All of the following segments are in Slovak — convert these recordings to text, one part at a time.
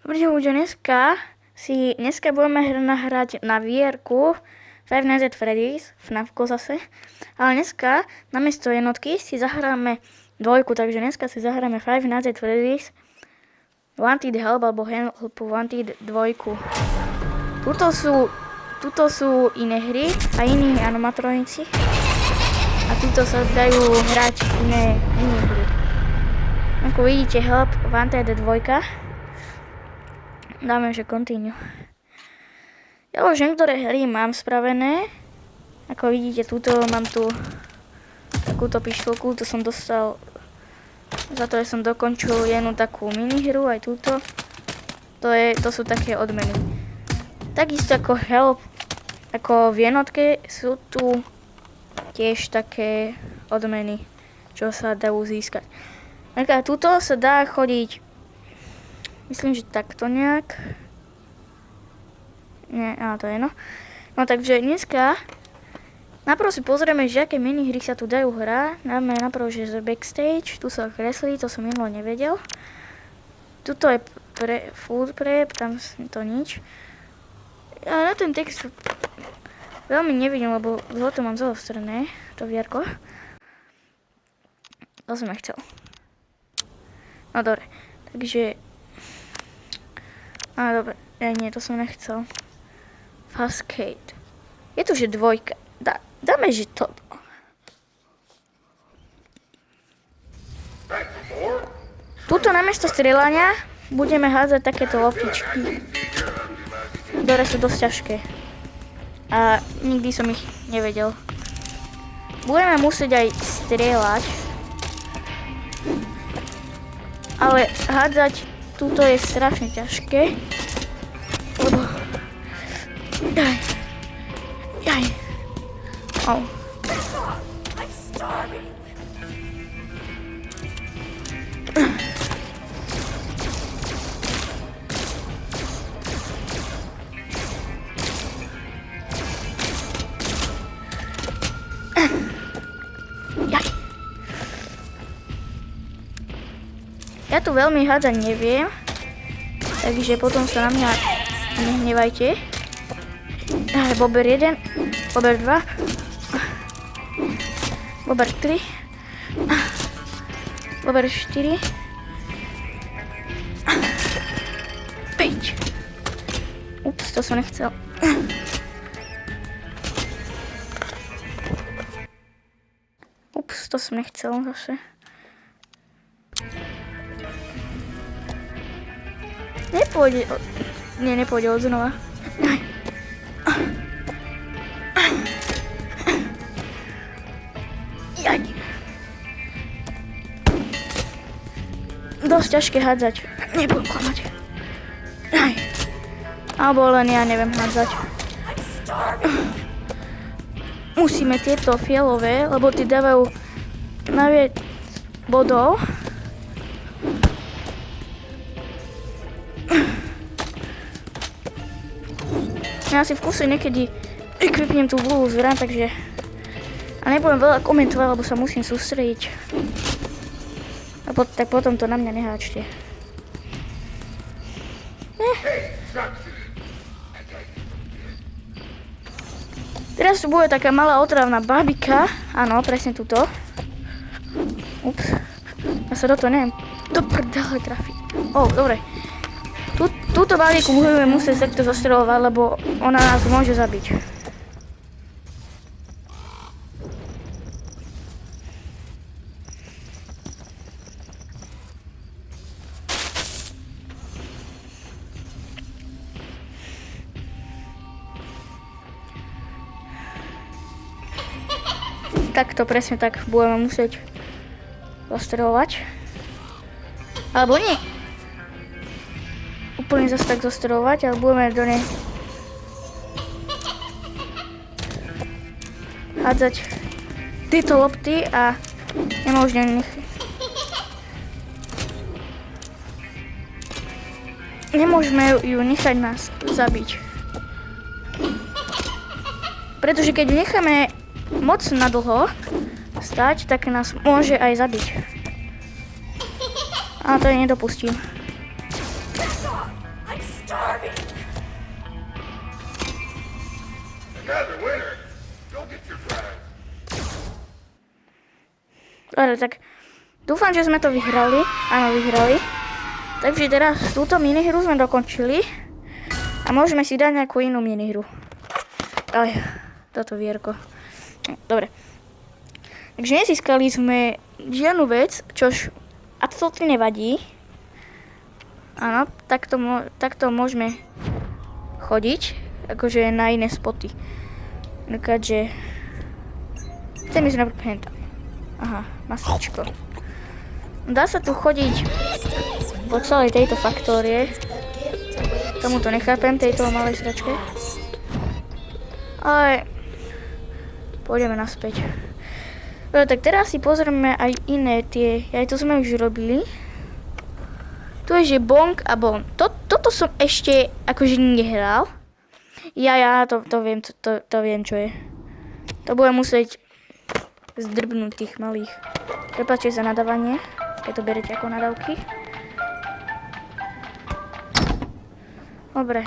Dobrý deň ľudia, dneska budeme nahrať na vierku Five Nights at Freddy's, FNAFko zase. Ale dneska namiesto jednotky si zahráme dvojku, takže dneska si zahráme Five Nights at Freddy's Wanted Help alebo Help Wanted 2. Tuto sú iné hry a iní animatronici. A tuto sa dajú hrať iné hry. Ako vidíte, Help Wanted 2. Dáme, že continue. Ja už niektoré hry mám spravené. Ako vidíte, mám tu takúto pištolku, to som dostal za to, že som dokončil jednu takú minihru, aj túto. To sú také odmeny. Takisto ako Help, ako v jednotke sú tu tiež také odmeny, čo sa dajú získať. A tuto sa dá chodiť, myslím, že takto nejak. Nie, to je no. No takže dneska najprv si pozrieme, že aké minihry sa tu dajú hrať. Dáme najprv, že z backstage, tu sa kreslí, to som minule nevedel. Tuto je food prep, tam to nič. A na ten text veľmi nevidím, lebo zlato mám zaostrené, to vierko. To som nechcel. No dobre, takže dobre, nie, to som nechcel. Cascade. Je tu, že 2. Dáme, že to. Tuto namiesto strieľania budeme hádzať takéto loptičky, ktoré sú dosť ťažké. A nikdy som ich nevedel. Budeme musieť aj strieľať. Ale hádzať tuto je strašne ťažké. Lebo... Jaj. Au. Ja tu veľmi hádzať neviem, takže potom sa na mňa nehnevajte. Bober 1, Bober 2, Bober 3, Bober 4, 5. Ups, to som nechcel. Ups, to som nechcel zase. Nepôjde od znova. Jaj. Dosť ťažké hádzať. Nebudem klamať. Alebo len ja neviem hádzať. Musíme tieto fialové, lebo tie dávajú najviac bodov. Ja si v kuse niekedy equipnem tú blue zvrán, takže... A nebudem veľa komentovať, lebo sa musím sústrediť. A tak potom to na mňa neháčte. Teraz tu bude taká malá otravná babika. Áno, presne túto. Ups. Ja sa do toho neviem do prdele trafiť. Dobre. Túto babiku budeme musieť takto zostreľovať, lebo ona nás môže zabiť. Takto, presne tak budeme musieť zostreľovať. Alebo nie. Úplne zase tak zostreľovať, ale budeme do nej hádzať tieto lopty a nemôžeme ju nechať nás zabiť. Pretože keď ju necháme moc nadlho stať, tak nás môže aj zabiť. A to nedopustím. Dobre, tak dúfam, že sme to vyhrali. Áno, vyhrali. Takže teraz túto minihru sme dokončili. A môžeme si dať nejakú inú minihru. Aj, toto vierko. Dobre. Takže nezískali sme žiadnu vec, čož absolútne nevadí. Áno, takto môžeme chodiť, akože na iné spoty. Takže chcem ísť napríklad tam. Aha, masličko. Dá sa tu chodiť po celej tejto faktórie. Tomuto nechápem, tejto malej sračke. Ale pôjdeme naspäť. Tak teraz si pozrieme aj iné tie. Aj to sme už robili. Tu je, že Bong a Bon. Toto som ešte akože nehral. Ja to viem, čo je. To budem musieť zdrbnúť tých malých. Prepáčte za nadávanie, keď to berete ako nadávky. Dobre.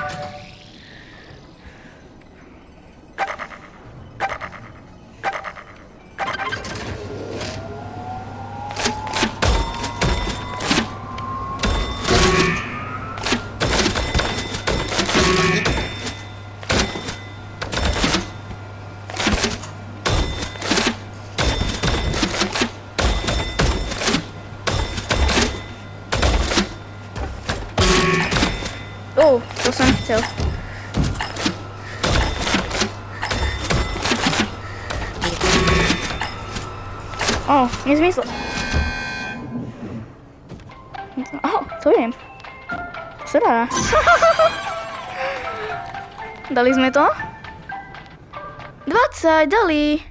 To som chcel. Nezmysl. To viem. Sa dá. Dali sme to? 20, dali.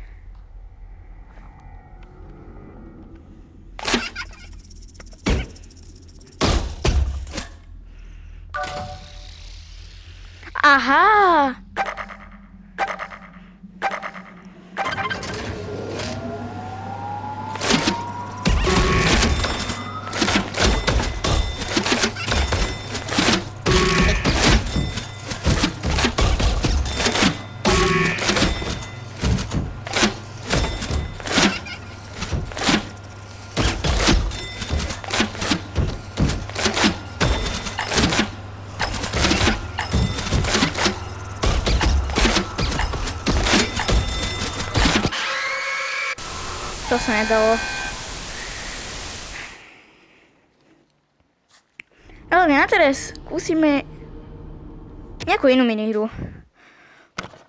Aha! To sa nedalo. Ale na teraz skúsime nejakú inú minihru.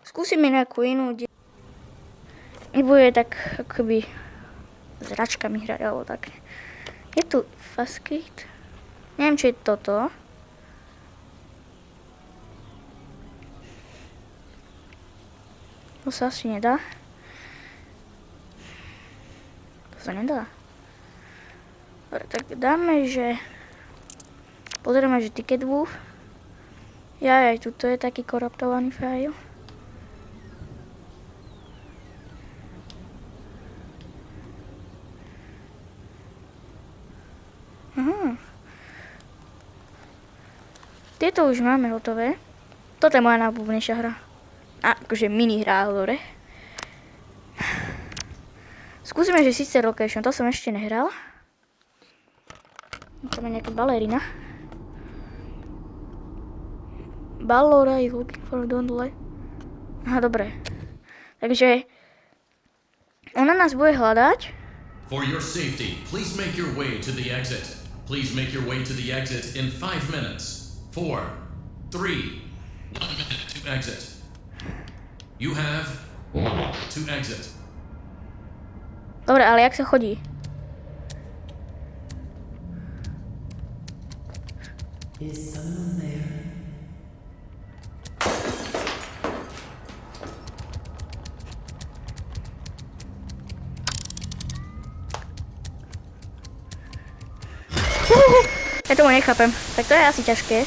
Skúsime nejakú inú, kde nebude tak akoby s hračkami hrať alebo tak. Je tu Fastgate. Neviem, čo je toto. To sa asi nedá. To sa nedá. Dobre, tak dáme, že pozrieme, že Ticket Wolf. Aj tuto je taký koruptovaný file. Aha. Tieto už máme hotové. Toto je moja najobľúbenejšia hra. Akože mini hra, dobre. Skúsime, že Sister Location, to som ešte nehral. Tam je nejaká balerina. Ballora is looking for don't let. Aha, dobre. Takže ona nás bude hľadať. For your safety, please make your way to the exit. Please make your way to the exit in 5 minutes. 4, 3, 1 minute to exit. You have to exit. Dobre, ale jak sa chodí? Is someone there? Ja tomu nechápem. Tak to je asi ťažké.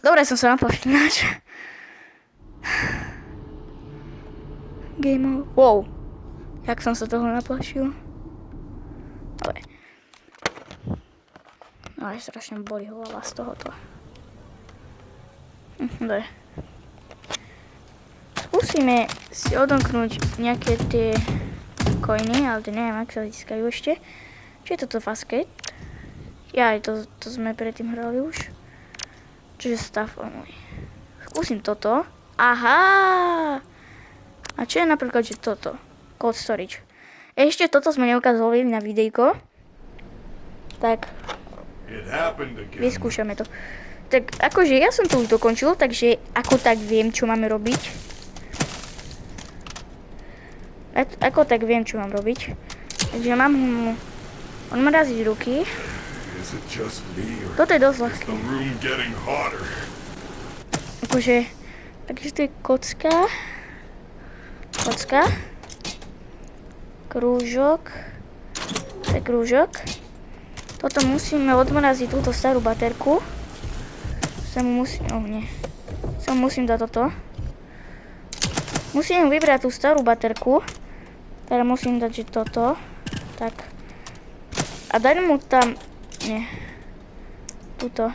Dobre som sa naplašil ináč. Game over. Wow. Jak som sa toho naplašil. Dobre. Ale strašne boli hlava z tohoto. Dobre. Skúsime si odomknúť nejaké tie coiny, ale to neviem, ak sa získajú ešte. Čo je toto basket? Ja, to sme predtým hrali už. Čiže stav môj. Skúsim toto. Aha! A čo je napríklad, že toto? Cold storage. Ešte toto sme neukázali na videjko. Tak, vyskúšame to. Tak akože ja som to už dokončil, takže ako tak viem, čo máme robiť. Ako tak viem, čo mám robiť. Takže mám mu odmraziť ruky. Toto je dosť ľahké. Akože, takže to je kocka. Kocka. Krúžok. To je krúžok. Toto musíme odmraziť túto starú baterku. Musím dať toto. Musím vybrať tú starú baterku. Teda musím dať, že toto. Tak. A dať mu tam... Nie. Túto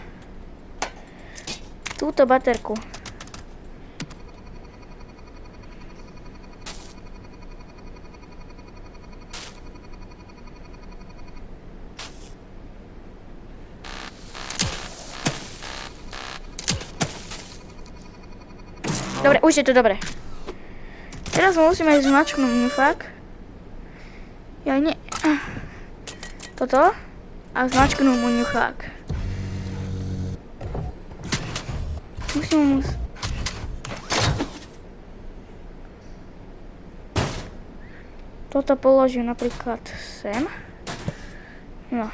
baterku. Dobre, už je to dobre. Teraz musíme zmačknúť ňufák. Ja nie... Toto. A zmačknúť mu ňufák. Toto položím napríklad sem. No.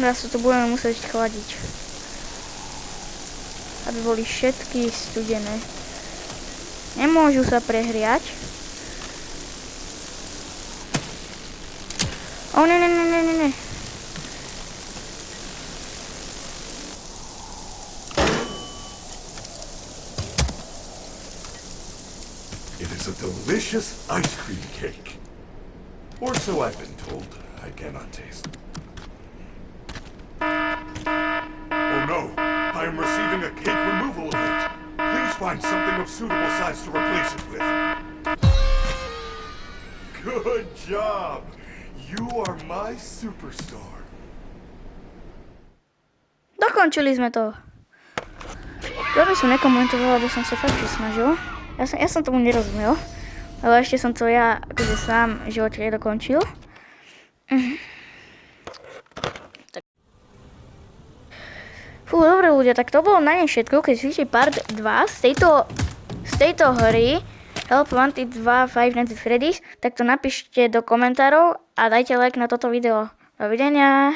Teraz sa to budeme musieť chladiť. Aby boli všetky studené. Nemôžu sa prehriať. O, ne. It is a delicious ice cream cake. Or so I've been told. I cannot taste. Oh no, I am receiving a cake removal alert. Please find something of suitable size to replace it with. Good job. You are my superstar. Dokončili sme to. Dobre som nekomentoval, aby som sa fakt snažil. Ja som tomu nerozumel. Ale ešte som to ja akože sám v živote nedokončil. Fú, dobre ľudia, tak to bolo na ne všetko, keď si part 2 z tejto hry Help Wanted 2 Five Nights at Freddy's, tak to napíšte do komentárov a dajte like na toto video. Dovidenia.